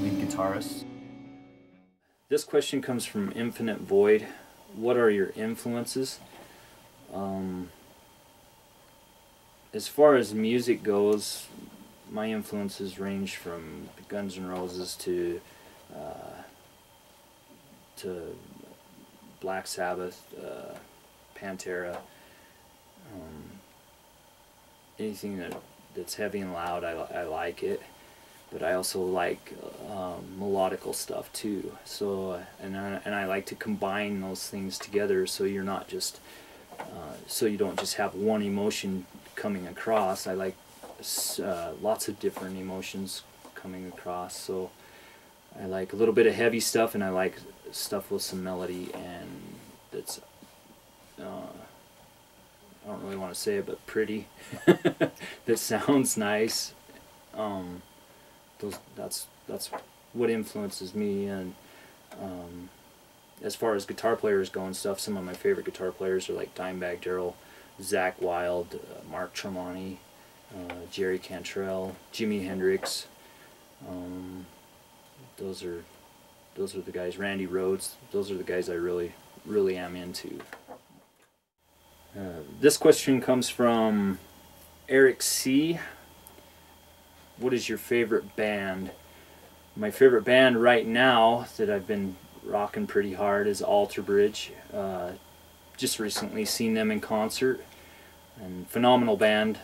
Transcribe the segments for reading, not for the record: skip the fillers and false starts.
lead guitarist. This question comes from Infinite Void. What are your influences? As far as music goes, my influences range from Guns N' Roses to Black Sabbath, Pantera. Anything that's heavy and loud, I like it. But I also like melodical stuff too. So and I like to combine those things together, so you're not just so you don't just have one emotion coming across. I like lots of different emotions coming across. So I like a little bit of heavy stuff, and I like stuff with some melody, and that's I don't really want to say it, but pretty. That sounds nice. That's what influences me. And as far as guitar players go and stuff, some of my favorite guitar players are like Dimebag Darrell, Zakk Wylde, Mark Tremonti, Jerry Cantrell, Jimi Hendrix. Those are the guys. Randy Rhoads. Those are the guys I really am into. This question comes from Eric C. What is your favorite band? My favorite band right now that I've been rocking pretty hard is Alter Bridge. Just recently seen them in concert, and phenomenal band.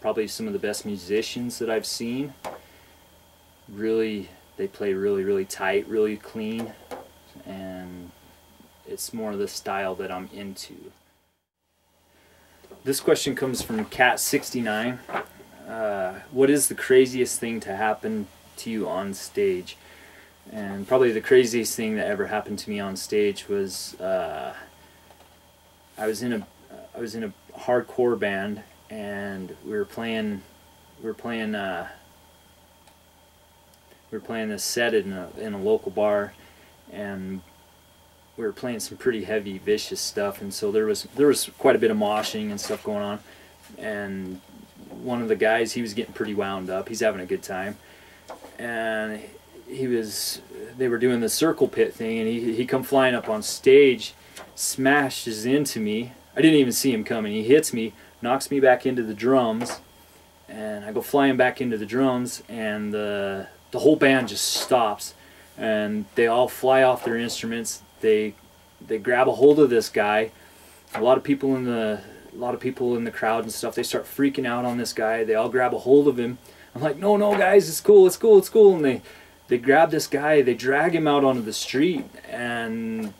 Probably some of the best musicians that I've seen. Really, they play really tight, really clean, and it's more of the style that I'm into. This question comes from Cat69. What is the craziest thing to happen to you on stage? And probably the craziest thing that ever happened to me on stage was I was in a hardcore band, and we were playing this set in a local bar, and we were playing some pretty heavy, vicious stuff, and so there was quite a bit of moshing and stuff going on, and one of the guys, he was getting pretty wound up. He's having a good time, and they were doing the circle pit thing, and he come flying up on stage, smashes into me. I didn't even see him coming. He hits me, knocks me back into the drums, and I go flying back into the drums, and the whole band just stops, and they all fly off their instruments. They grab a hold of this guy. A lot of people in the crowd and stuff, they start freaking out on this guy. They all grab a hold of him. I'm like, no guys, it's cool. And they grab this guy, they drag him out onto the street, and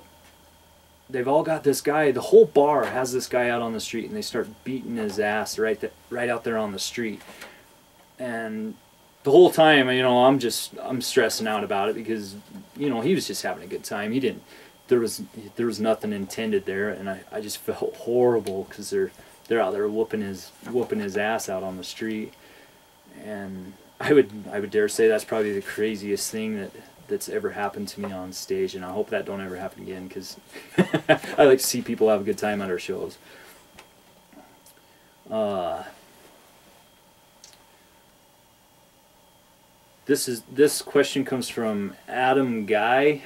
they've all got this guy. The whole bar has this guy out on the street, and they start beating his ass right out there on the street. And the whole time, I'm stressing out about it, because he was just having a good time. There was nothing intended there, and I just felt horrible, because they're out there whooping his ass out on the street. And I would dare say that's probably the craziest thing that's ever happened to me on stage, and I hope that don't ever happen again, because I like to see people have a good time at our shows. This question comes from Adam Guy.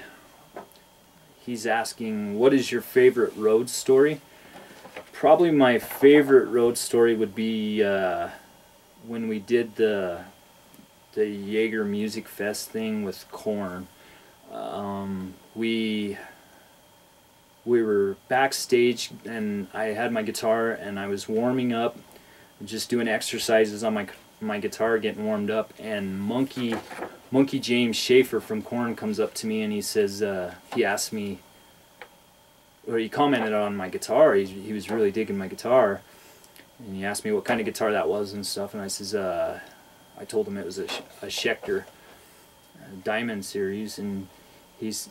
He's asking, what is your favorite road story? Probably my favorite road story would be when we did the Jaeger Music Fest thing with Korn. We were backstage, and I had my guitar, and I was warming up, just doing exercises on my guitar, getting warmed up, and Monkey James Schaefer from Korn comes up to me, and he says, he asked me, or he commented on my guitar. He was really digging my guitar, and he asked me what kind of guitar that was and stuff, and I says, I told him it was a Schecter Diamond Series, and he's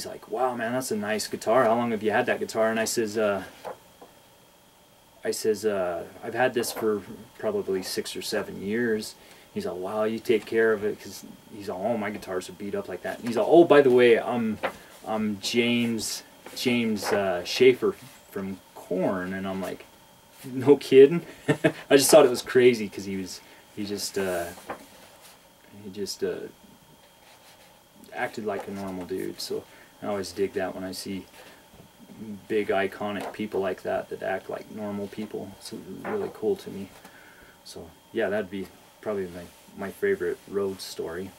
like, wow man, that's a nice guitar. How long have you had that guitar? And I says, I've had this for probably 6 or 7 years. He's like, wow, you take care of it, because he's like, oh, my guitars are beat up like that. And he's like, oh, by the way, I'm James Schaefer from Korn. And I'm like, no kidding. I just thought it was crazy, because he just acted like a normal dude. So I always dig that when I see big iconic people like that act like normal people. It's really cool to me. So yeah, that'd be probably my favorite road story.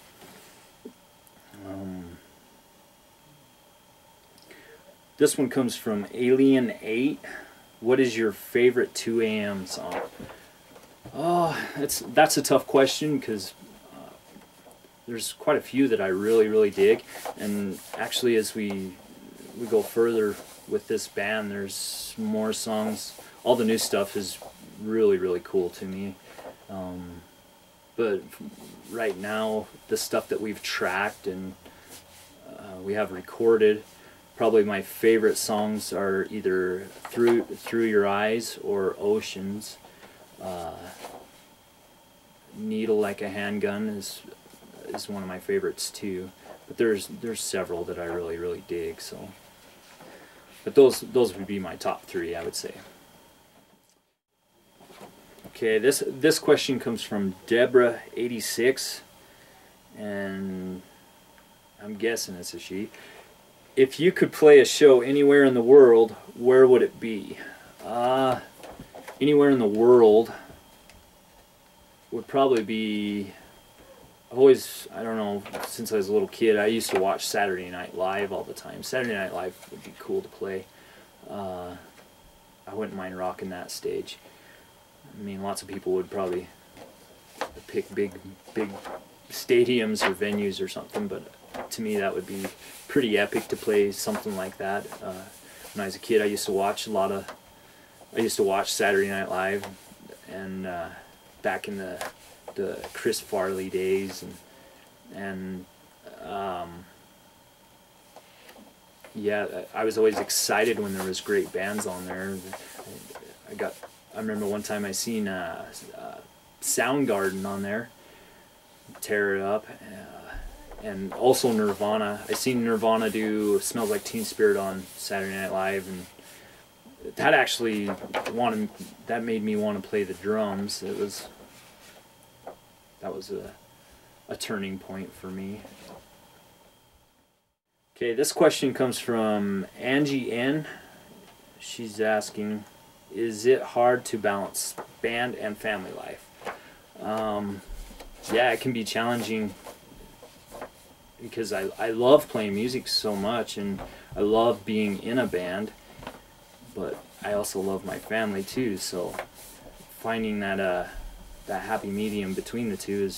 This one comes from Alien 8. What is your favorite 2 a.m. song? Oh, that's a tough question, because there's quite a few that I really dig. And actually, as we go further with this band, there's more songs. All the new stuff is really cool to me. But right now, the stuff that we've tracked and we have recorded, probably my favorite songs are either Through Your Eyes or Oceans. Needle Like a Handgun is one of my favorites too. But there's several that I really dig. So, but those would be my top 3, I would say. Okay, this question comes from Deborah86, and I'm guessing it's a she. If you could play a show anywhere in the world, where would it be? Anywhere in the world would probably be, I don't know, since I was a little kid, I used to watch Saturday Night Live all the time. Saturday Night Live would be cool to play. I wouldn't mind rocking that stage. I mean, lots of people would probably pick big stadiums or venues or something, but to me that would be pretty epic to play something like that. When I was a kid, I used to watch Saturday Night Live, and back in the Chris Farley days, and yeah, I was always excited when there was great bands on there. I remember one time I seen Soundgarden on there, tear it up, and also Nirvana. I seen Nirvana do Smells Like Teen Spirit on Saturday Night Live, and that actually made me want to play the drums. That was a turning point for me. Okay, this question comes from Angie N. She's asking, is it hard to balance band and family life? Yeah, it can be challenging, because I love playing music so much, and I love being in a band, but I also love my family too. So finding that happy medium between the two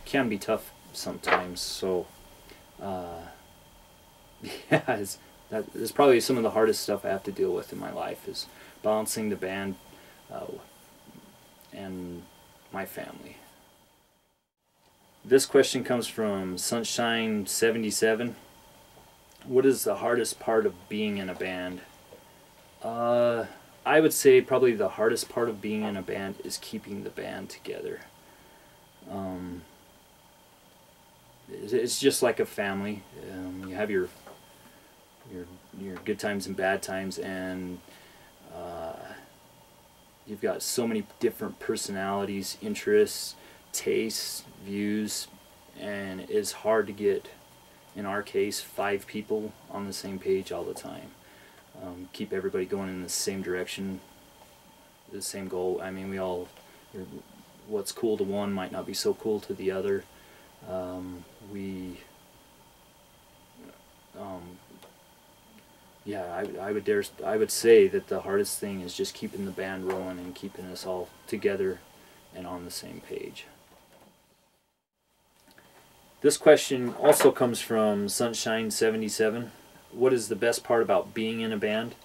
can be tough sometimes. So yeah, it's probably some of the hardest stuff I have to deal with in my life, is balancing the band and my family. This question comes from Sunshine77. What is the hardest part of being in a band? I would say probably the hardest part of being in a band is keeping the band together. It's just like a family. You have your good times and bad times, and you've got so many different personalities, interests, tastes, views, and it's hard to get, in our case, 5 people on the same page all the time. Keep everybody going in the same direction, the same goal. I mean, what's cool to one might not be so cool to the other. Yeah, I would say that the hardest thing is just keeping the band rolling and keeping us all together and on the same page. This question also comes from Sunshine77. What is the best part about being in a band?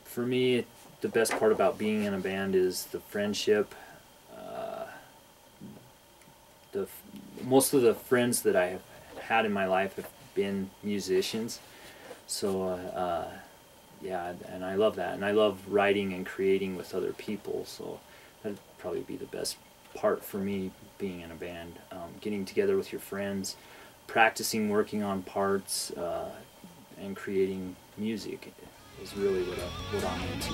For me, the best part about being in a band is the friendship. Most of the friends that I have had in my life have been musicians. So yeah, and I love that, and I love writing and creating with other people. So that'd probably be the best part for me, being in a band. Getting together with your friends, practicing, working on parts, and creating music is really what I'm into.